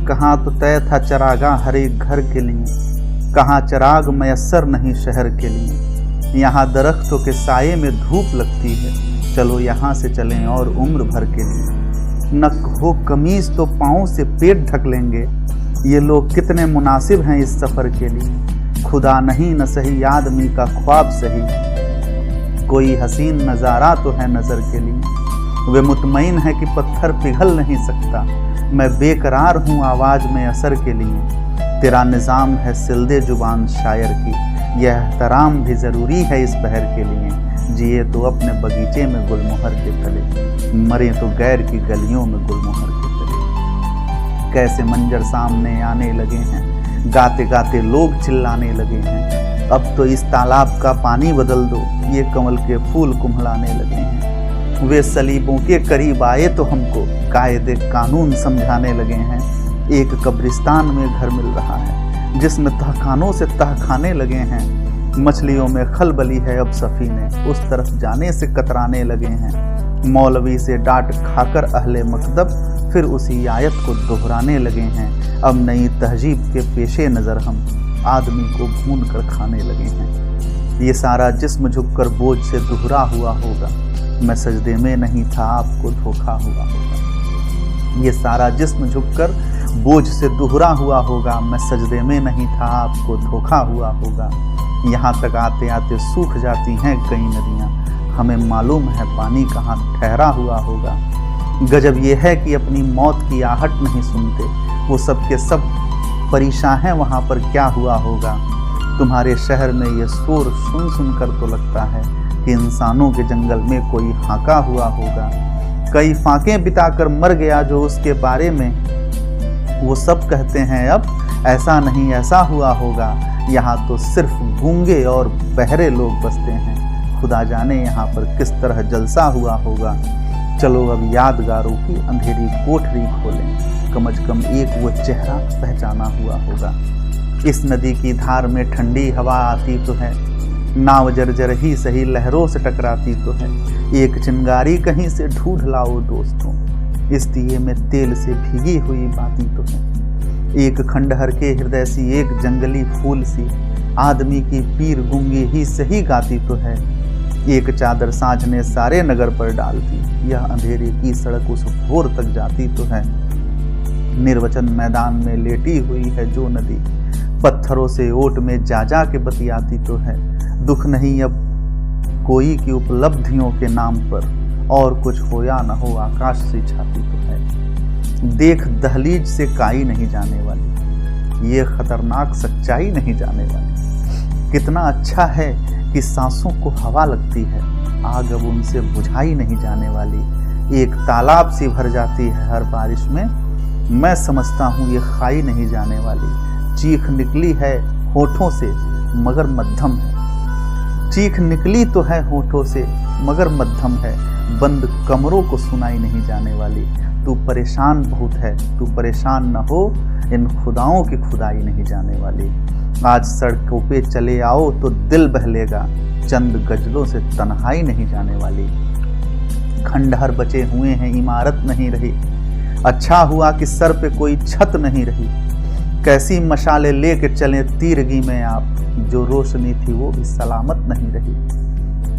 कहाँ तो तय था चरागाह हर एक घर के लिए, कहाँ चराग मयस्सर नहीं शहर के लिए। यहाँ दरख्तों के साये में धूप लगती है, चलो यहाँ से चलें और उम्र भर के लिए। न हो कमीज तो पाँव से पेट ढक लेंगे, ये लोग कितने मुनासिब हैं इस सफ़र के लिए। खुदा नहीं न सही आदमी का ख्वाब सही, कोई हसीन नज़ारा तो है नज़र के लिए। वे मुतमईन है कि पत्थर पिघल नहीं सकता, मैं बेकरार हूँ आवाज़ में असर के लिए। तेरा निज़ाम है सिलदे जुबान शायर की, यह एहतराम भी ज़रूरी है इस पहर के लिए। जिए तो अपने बगीचे में गुलमोहर के तले, मरे तो गैर की गलियों में गुलमोहर के तले। कैसे मंजर सामने आने लगे हैं, गाते गाते लोग चिल्लाने लगे हैं। अब तो इस तालाब का पानी बदल दो, ये कमल के फूल कुम्हलाने लगे हैं। वे सलीबों के करीब आए तो हमको कायदे कानून समझाने लगे हैं। एक कब्रिस्तान में घर मिल रहा है, जिसमें तहखानों से तहखाने लगे हैं। मछलियों में खलबली है अब सफीने, उस तरफ जाने से कतराने लगे हैं। मौलवी से डांट खाकर अहले मकदब फिर उसी आयत को दोहराने लगे हैं। अब नई तहजीब के पेशे नज़र हम आदमी को भून कर खाने लगे हैं। ये सारा जिस्म झुककर बोझ से दुहरा हुआ होगा, मैं सजदे में नहीं था आपको धोखा हुआ होगा। ये सारा जिस्म झुककर बोझ से दुहरा हुआ होगा, मैं सजदे में नहीं था आपको धोखा हुआ होगा। यहाँ तक आते आते सूख जाती हैं कई नदियाँ, हमें मालूम है पानी कहाँ ठहरा हुआ होगा। गजब ये है कि अपनी मौत की आहट नहीं सुनते, वो सब के सब परेशान हैं वहाँ पर क्या हुआ होगा। तुम्हारे शहर में ये शोर सुन सुन कर तो लगता है कि इंसानों के जंगल में कोई हाका हुआ होगा। कई फाके बिताकर मर गया जो उसके बारे में, वो सब कहते हैं अब ऐसा नहीं ऐसा हुआ होगा। यहाँ तो सिर्फ गूंगे और बहरे लोग बसते हैं, खुदा जाने यहाँ पर किस तरह जलसा हुआ होगा। चलो अब यादगारों की अंधेरी कोठरी खोलें, कम से कम एक वो चेहरा पहचाना हुआ होगा। इस नदी की धार में ठंडी हवा आती तो है, नाव जर्जर ही सही लहरों से टकराती तो है। एक चिंगारी कहीं से ढूंढ लाओ दोस्तों, इस दिए में तेल से भीगी हुई बाती तो है। एक खंडहर के हृदय सी, एक जंगली फूल सी, आदमी की पीर गूंगी ही सही गाती तो है। एक चादर सांझ ने सारे नगर पर डालती, यह अंधेरे की सड़क उस भोर तक जाती तो है। निर्वचन मैदान में लेटी हुई है जो नदी, पत्थरों से ओट में जा जा के बतियाती तो है। दुख नहीं अब कोई की उपलब्धियों के नाम पर, और कुछ हो या न हो आकाश से छाती तो है। देख दहलीज से काई नहीं जाने वाली, ये खतरनाक सच्चाई नहीं जाने वाली। कितना अच्छा है कि सांसों को हवा लगती है, आग अब उनसे बुझाई नहीं जाने वाली। एक तालाब सी भर जाती है हर बारिश में, मैं समझता हूँ ये खाई नहीं जाने वाली। चीख निकली है होठों से मगर मध्यम है, चीख निकली तो है होठों से मगर मध्यम है। बंद कमरों को सुनाई नहीं जाने वाली। तू परेशान बहुत है, तू परेशान न हो, इन खुदाओं की खुदाई नहीं जाने वाली। आज सड़कों पे चले आओ तो दिल बहलेगा, चंद गजलों से तन्हाई नहीं जाने वाली। खंडहर बचे हुए हैं, इमारत नहीं रही, अच्छा हुआ कि सर पे कोई छत नहीं रही। कैसी मशाले लेके चले तीरगी में आप, जो रोशनी थी वो भी सलामत नहीं रही।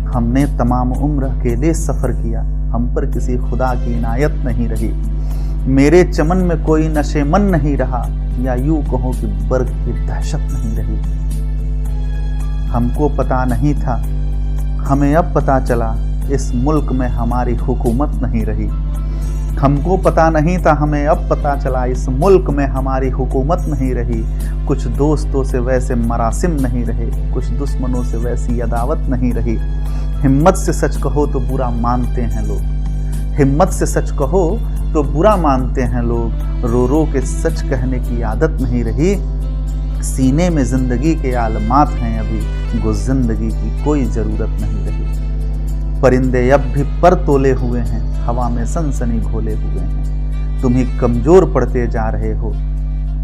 हमने तमाम उम्र अकेले सफ़र किया, हम पर किसी खुदा की इनायत नहीं रही। मेरे चमन में कोई नशेमन नहीं रहा, या यूं कहो कि बर्ग की दहशत नहीं रही। हमको पता नहीं था, हमें अब पता चला, इस मुल्क में हमारी हुकूमत नहीं रही। हमको पता नहीं था, हमें अब पता चला, इस मुल्क में हमारी हुकूमत नहीं रही। कुछ दोस्तों से वैसे मरासिम नहीं रहे, कुछ दुश्मनों से वैसी अदावत नहीं रही। हिम्मत से सच कहो तो बुरा मानते हैं लोग, हिम्मत से सच कहो तो बुरा मानते हैं लोग। रो रो के सच कहने की आदत नहीं रही। सीने में जिंदगी के आलमात हैं अभी, गो जिंदगी की कोई ज़रूरत नहीं रही। परिंदे अब भी पर तोले हुए हैं, हवा में सनसनी घोले हुए हैं। तुम ही कमज़ोर पड़ते जा रहे हो,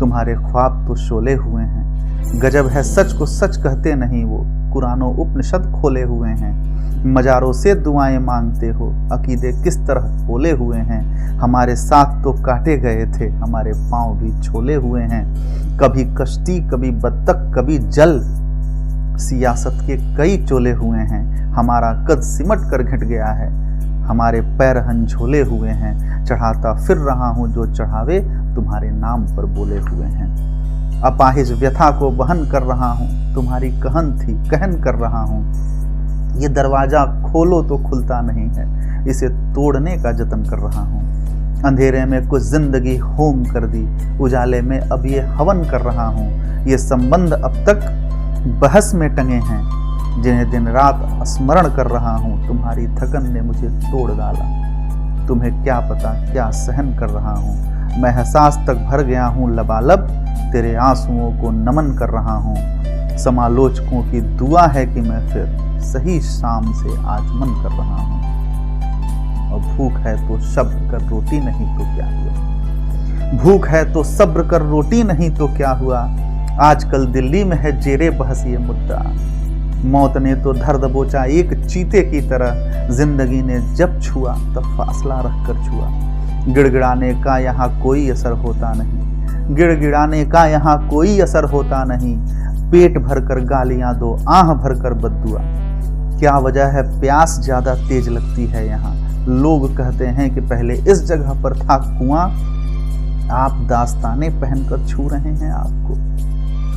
तुम्हारे ख्वाब तो शोले हुए हैं। गजब है सच को सच कहते नहीं वो, कुरानो उपनिषद खोले हुए हैं। मजारों से दुआएं मांगते हो, अकीदे किस तरह बोले हुए हैं। हमारे साथ तो काटे गए थे, हमारे पांव भी छोले हुए हैं। कभी कश्ती, कभी बत्तख, कभी जल, सियासत के कई चोले हुए हैं। हमारा कद सिमट कर घट गया है, हमारे पैर हंझोले हुए हैं। चढ़ाता फिर रहा हूँ जो चढ़ावे तुम्हारे नाम पर बोले हुए हैं। अपाहिज व्यथा को बहन कर रहा हूँ, तुम्हारी कहन थी कहन कर रहा हूँ। ये दरवाजा खोलो तो खुलता नहीं है, इसे तोड़ने का जतन कर रहा हूँ। अंधेरे में कुछ जिंदगी होम कर दी, उजाले में अब ये हवन कर रहा हूँ। ये संबंध अब तक बहस में टंगे हैं, जिन्हें दिन रात स्मरण कर रहा हूँ। तुम्हारी थकन ने मुझे तोड़ डाला, तुम्हें क्या पता क्या सहन कर रहा हूँ। मैं एहसास तक भर गया हूँ लबालब, तेरे आंसुओं को नमन कर रहा हूँ। समालोचकों की दुआ है कि मैं फिर सही शाम से आचमन कर रहा हूँ। और भूख है तो सब्र कर, रोटी नहीं तो क्या हुआ। भूख है तो सब्र कर, रोटी नहीं तो क्या हुआ। आजकल दिल्ली में है जेरे बहस ये मुद्दा। मौत ने तो धर दबोचा एक चीते की तरह, जिंदगी ने जब छुआ तब फासला रख कर छुआ। गिड़गिड़ाने का यहाँ कोई असर होता नहीं, गिड़गिड़ाने का यहाँ कोई असर होता नहीं। पेट भरकर गालियां दो, आह भरकर बद्दुआ। क्या वजह है प्यास ज्यादा तेज लगती है यहाँ। लोग कहते हैं कि पहले इस जगह पर था कुआं। आप दास्ताने पहनकर छू रहे हैं आपको,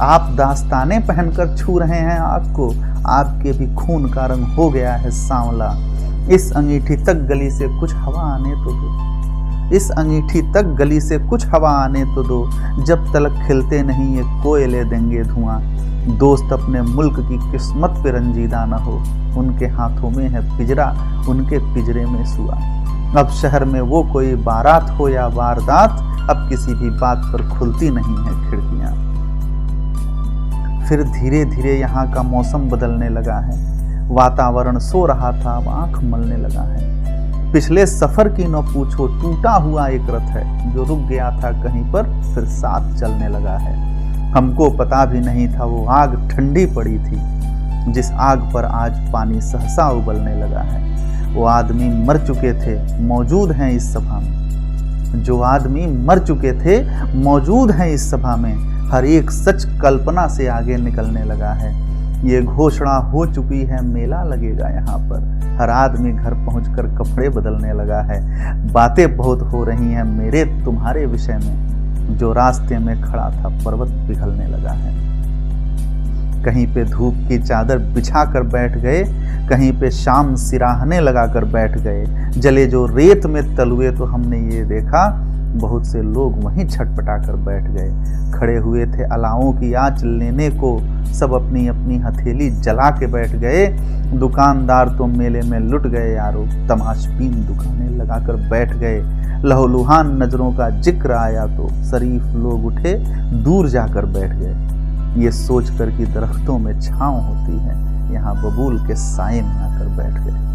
आप दास्ताने पहनकर छू रहे हैं आपको। आपके भी खून का रंग हो गया है सांवला। इस अंगीठी तक गली से कुछ हवा आने तो दो, इस अंगीठी तक गली से कुछ हवा आने तो दो। जब तलक खिलते नहीं ये कोयले देंगे धुआं। दोस्त अपने मुल्क की किस्मत पे रंजीदा न हो, उनके हाथों में है पिंजरा, उनके पिंजरे में सुआ। अब शहर में वो कोई बारात हो या वारदात, अब किसी भी बात पर खुलती नहीं है खिड़कियां। फिर धीरे धीरे यहाँ का मौसम बदलने लगा है। वातावरण सो रहा था, अब आंख मलने लगा है। पिछले सफर की न पूछो, टूटा हुआ एक रथ है जो रुक गया था कहीं पर, फिर साथ चलने लगा है। हमको पता भी नहीं था वो आग ठंडी पड़ी थी, जिस आग पर आज पानी सहसा उबलने लगा है। वो आदमी मर चुके थे, मौजूद हैं इस सभा में। जो आदमी मर चुके थे मौजूद हैं इस सभा में। हर एक सच कल्पना से आगे निकलने लगा है। ये घोषणा हो चुकी है, मेला लगेगा यहाँ पर। हर आदमी घर पहुंचकर कपड़े बदलने लगा है। बातें बहुत हो रही हैं मेरे तुम्हारे विषय में। जो रास्ते में खड़ा था पर्वत पिघलने लगा है। कहीं पे धूप की चादर बिछा कर बैठ गए, कहीं पे शाम सिराहने लगा कर बैठ गए। जले जो रेत में तलुए तो हमने ये देखा, बहुत से लोग वहीं छटपटा कर बैठ गए। खड़े हुए थे अलावों की आंच लेने को, सब अपनी अपनी हथेली जला के बैठ गए। दुकानदार तो मेले में लुट गए यारो, तमाशबीन दुकानें लगाकर बैठ गए। लहूलुहान नजरों का जिक्र आया तो शरीफ लोग उठे, दूर जाकर बैठ गए। ये सोचकर कि दरख्तों में छांव होती है, यहाँ बबूल के साए में आकर बैठ गए।